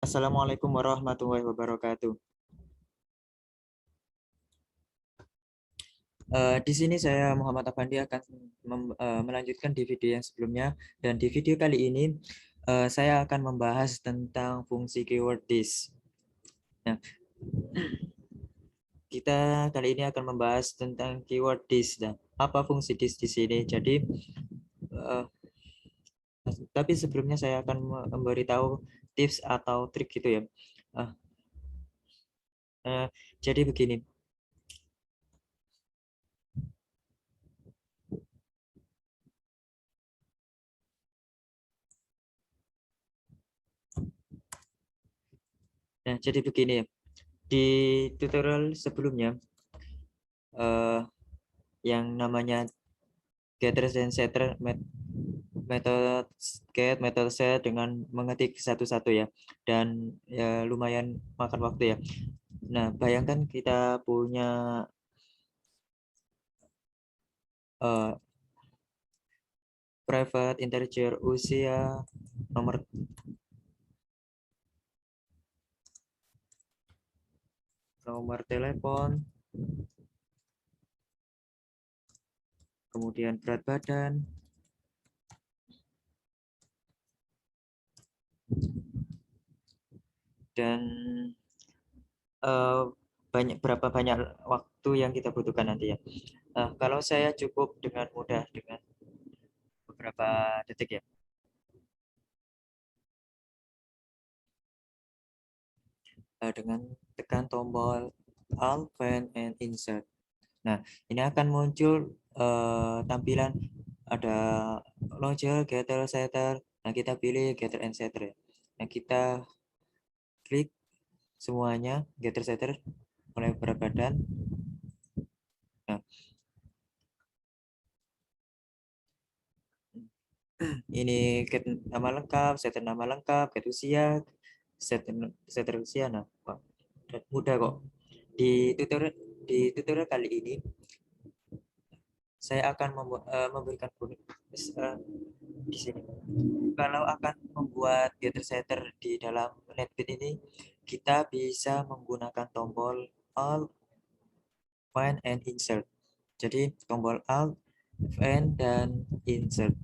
Assalamualaikum warahmatullahi wabarakatuh. Di sini saya Muhammad Afandi akan melanjutkan di video yang sebelumnya, dan di video kali ini saya akan membahas tentang fungsi keyword this. Nah, kita kali ini akan membahas tentang keyword this dan apa fungsi this di sini. Jadi, tapi sebelumnya saya akan memberitahu tips atau trik gitu ya. Uh, jadi begini. Nah, jadi begini ya. Di tutorial sebelumnya, yang namanya getter dan setter, metode get, metode set dengan mengetik satu-satu ya, dan ya lumayan makan waktu ya. Nah, bayangkan kita punya private integer usia, nomor telepon, kemudian berat badan, dan berapa banyak waktu yang kita butuhkan nanti ya. Kalau saya cukup dengan mudah dengan beberapa detik ya. Dengan tekan tombol Alt, Find, and Insert. Nah, ini akan muncul tampilan ada launcher, getter, setter. Nah, kita pilih getter and setter. Nah, kita klik semuanya, getter, setter, mulai berat badan. Nah, ini get nama lengkap, setter nama lengkap, get usia, setter usia. Nah, mudah kok. Di tutorial kali ini saya akan memberikan di sini. Kalau akan membuat getter setter di dalam NetBeans ini, kita bisa menggunakan tombol Alt, Find, and Insert. Jadi tombol Alt, Find, dan Insert.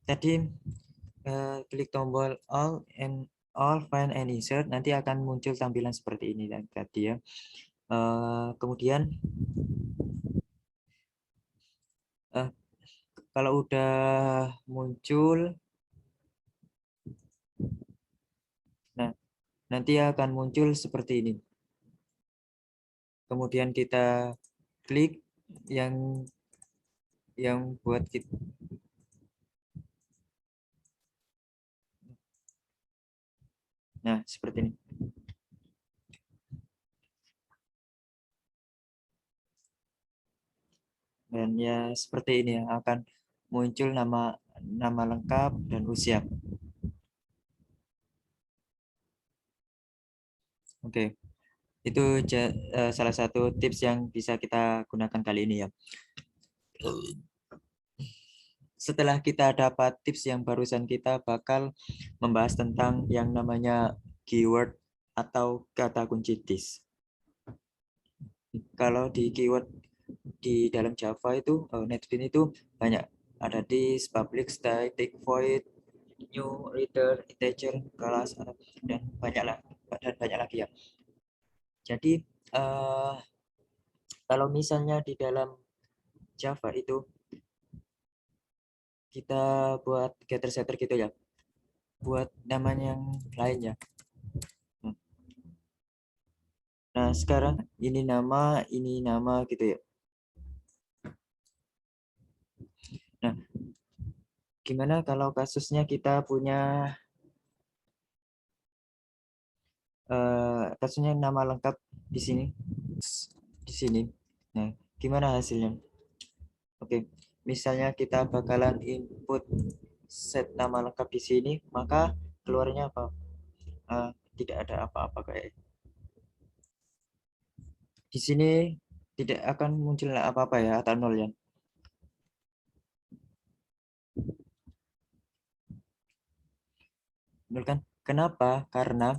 Tadi klik tombol Alt, Find, and Insert, nanti akan muncul tampilan seperti ini tadi ya. Kemudian kalau udah muncul, nah nanti akan muncul seperti ini. Kemudian kita klik yang buat kita. Nah, seperti ini. Dan ya seperti ini ya, akan muncul nama lengkap dan usia. Oke. Itu salah satu tips yang bisa kita gunakan kali ini ya. Setelah kita dapat tips yang barusan, kita bakal membahas tentang yang namanya keyword atau kata kunci this. Kalau di keyword di dalam Java itu, NetBeans itu banyak. Ada this, public, static, void, new, return, integer, class, dan banyak lagi ya. Jadi kalau misalnya di dalam Java itu kita buat getter setter gitu ya, buat namanya yang lain ya. Nah, sekarang ini nama gitu ya. Nah, gimana kalau kasusnya kita punya kasusnya nama lengkap di sini, Nah, gimana hasilnya? Oke, misalnya kita bakalan input set nama lengkap di sini, maka keluarnya apa? Tidak ada apa-apa kayak di sini, tidak akan muncul apa-apa ya, atau nol ya. kan? Kenapa? Karena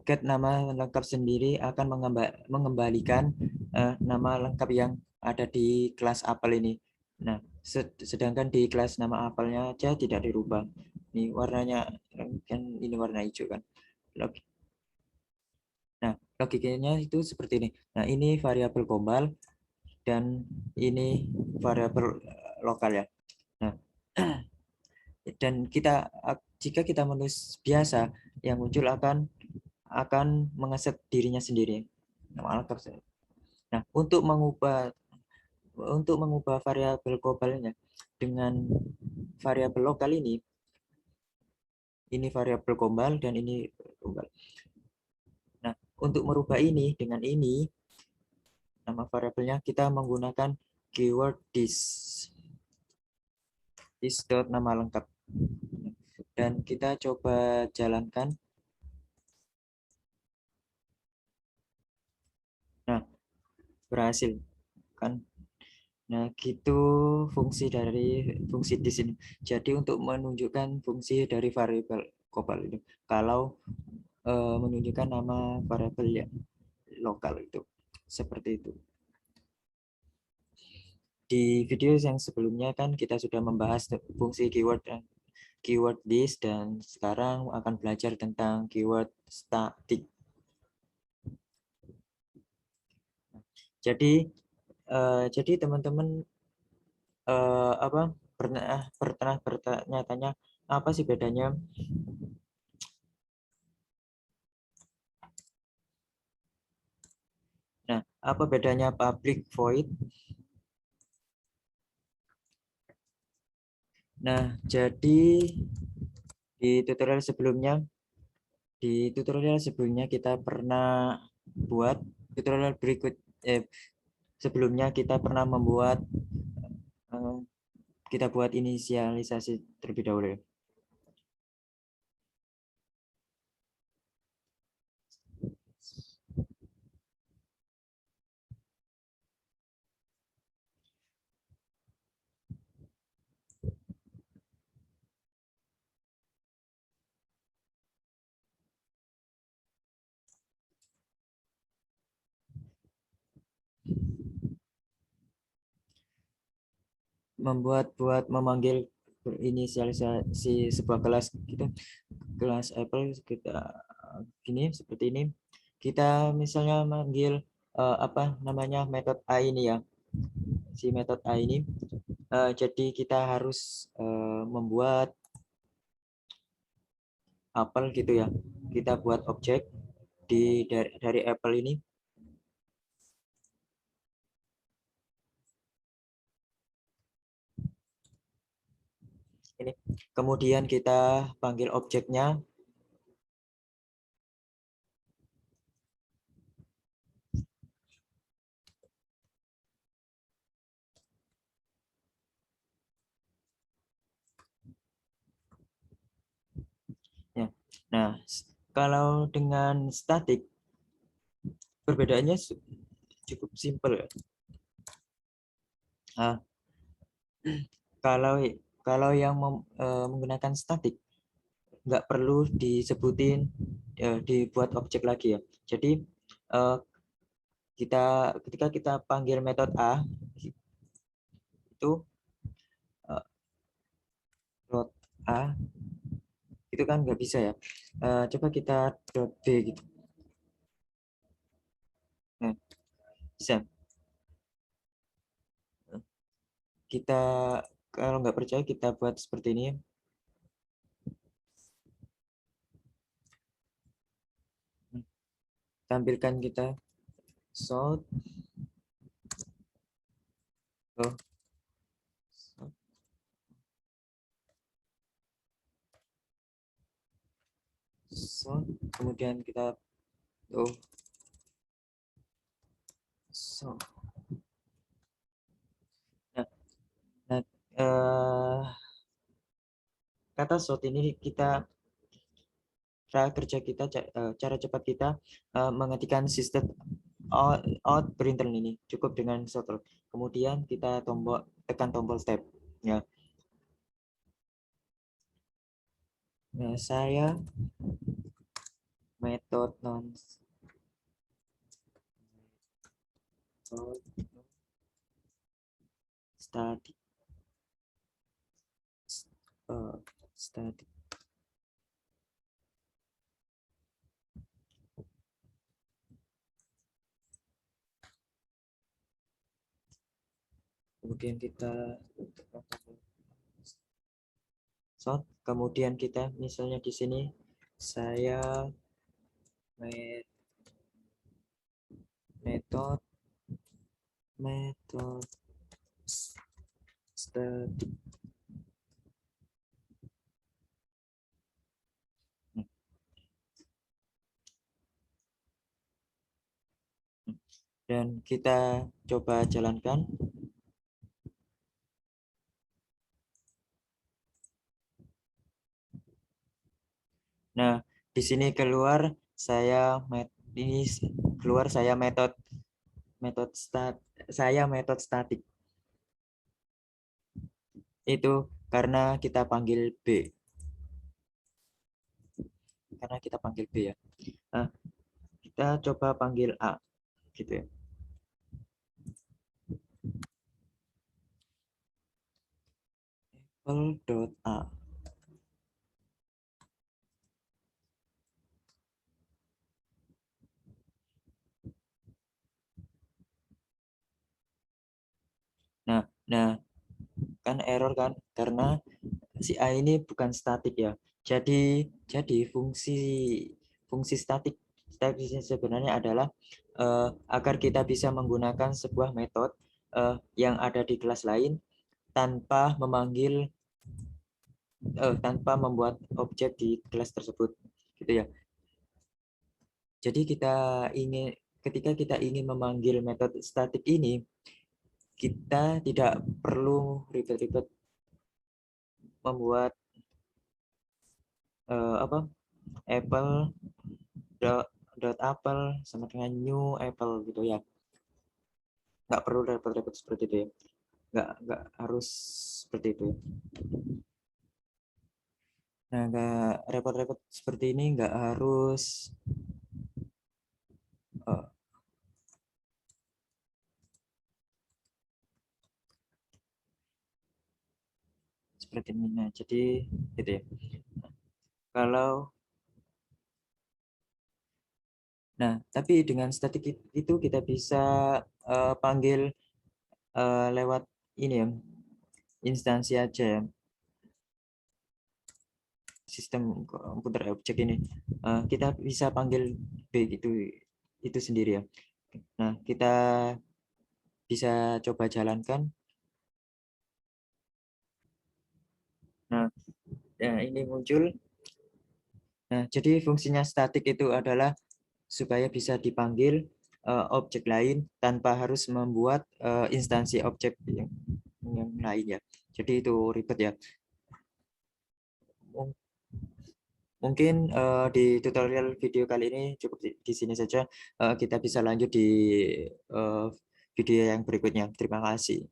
get nama lengkap sendiri akan mengembalikan nama lengkap yang ada di kelas apel ini. Nah, sedangkan di kelas nama apelnya aja tidak dirubah. Ini warnanya kan ini warna hijau kan. Nah, logikanya itu seperti ini. Nah, ini variabel global dan ini variabel lokal ya. Nah, dan jika kita menulis biasa, yang muncul akan mengeset dirinya sendiri. Nah, untuk mengubah variabel globalnya dengan variabel lokal ini variabel global dan ini global. Nah, untuk merubah ini dengan ini nama variabelnya kita menggunakan keyword this dot nama lengkap, dan kita coba jalankan. Nah, berhasil kan. Nah, gitu fungsi di sini. Jadi untuk menunjukkan fungsi dari variabel global itu, kalau menunjukkan nama variabel yang lokal itu seperti itu. Di video yang sebelumnya kan kita sudah membahas fungsi keyword dan keyword this, dan sekarang akan belajar tentang keyword static. Jadi teman-teman pernah bertanya-tanya apa sih bedanya apa bedanya public void? Nah, jadi di tutorial sebelumnya kita pernah buat tutorial sebelumnya kita pernah membuat eh, kita buat inisialisasi terlebih dahulu. Memanggil inisialisasi sebuah kelas gitu, kelas Apple kita gini seperti ini. Kita misalnya manggil apa namanya metode A ini ya, si metode A ini. Jadi kita harus membuat apel gitu ya. Kita buat objek dari apple ini. Ini. Kemudian kita panggil objeknya. Ya. Nah, kalau dengan static perbedaannya cukup simpel ya. Nah, kalau kalau yang menggunakan static nggak perlu disebutin dibuat objek lagi ya. Jadi ketika kita panggil metode A itu dot A itu kan nggak bisa ya. Coba kita dot B gitu. Nah, bisa. Kita kalau nggak percaya kita buat seperti ini. Tampilkan kita sort. Oh. Sort. Kemudian kita sort. Nah, nah kata sort ini cara cepat kita mengetikkan sistem out printer ini cukup dengan sort. Kemudian kita tekan tombol tab ya. Nah, saya metode non static static. Kemudian kita kemudian kita misalnya di sini saya metode static. Dan kita coba jalankan. Nah, di sini keluar saya metode statik. Itu karena kita panggil B. Karena kita panggil B ya. Nah, kita coba panggil A gitu ya. Apple.a. Nah, kan error kan karena si A ini bukan statik ya. Jadi fungsi statik sebenarnya adalah agar kita bisa menggunakan sebuah metode yang ada di kelas lain tanpa tanpa membuat objek di kelas tersebut gitu ya. Jadi ketika kita ingin memanggil metode statik ini, kita tidak perlu ribet-ribet membuat apple dot apple sama dengan new apple gitu ya. Nggak perlu repot-repot seperti itu ya. Nggak harus seperti itu. Nah, nggak repot-repot seperti ini, nggak harus seperti ini. Nah, jadi gitu ya. Tapi dengan statik itu kita bisa panggil lewat ini ya, instansi aja ya. Sistem komputer objek ini kita bisa panggil B itu sendiri ya. Nah, kita bisa coba jalankan. Nah, ini muncul. Nah, jadi fungsinya statik itu adalah supaya bisa dipanggil objek lain tanpa harus membuat instansi objek yang lain ya. Jadi itu ribet ya. Mungkin di tutorial video kali ini cukup di sini saja. Kita bisa lanjut di video yang berikutnya. Terima kasih.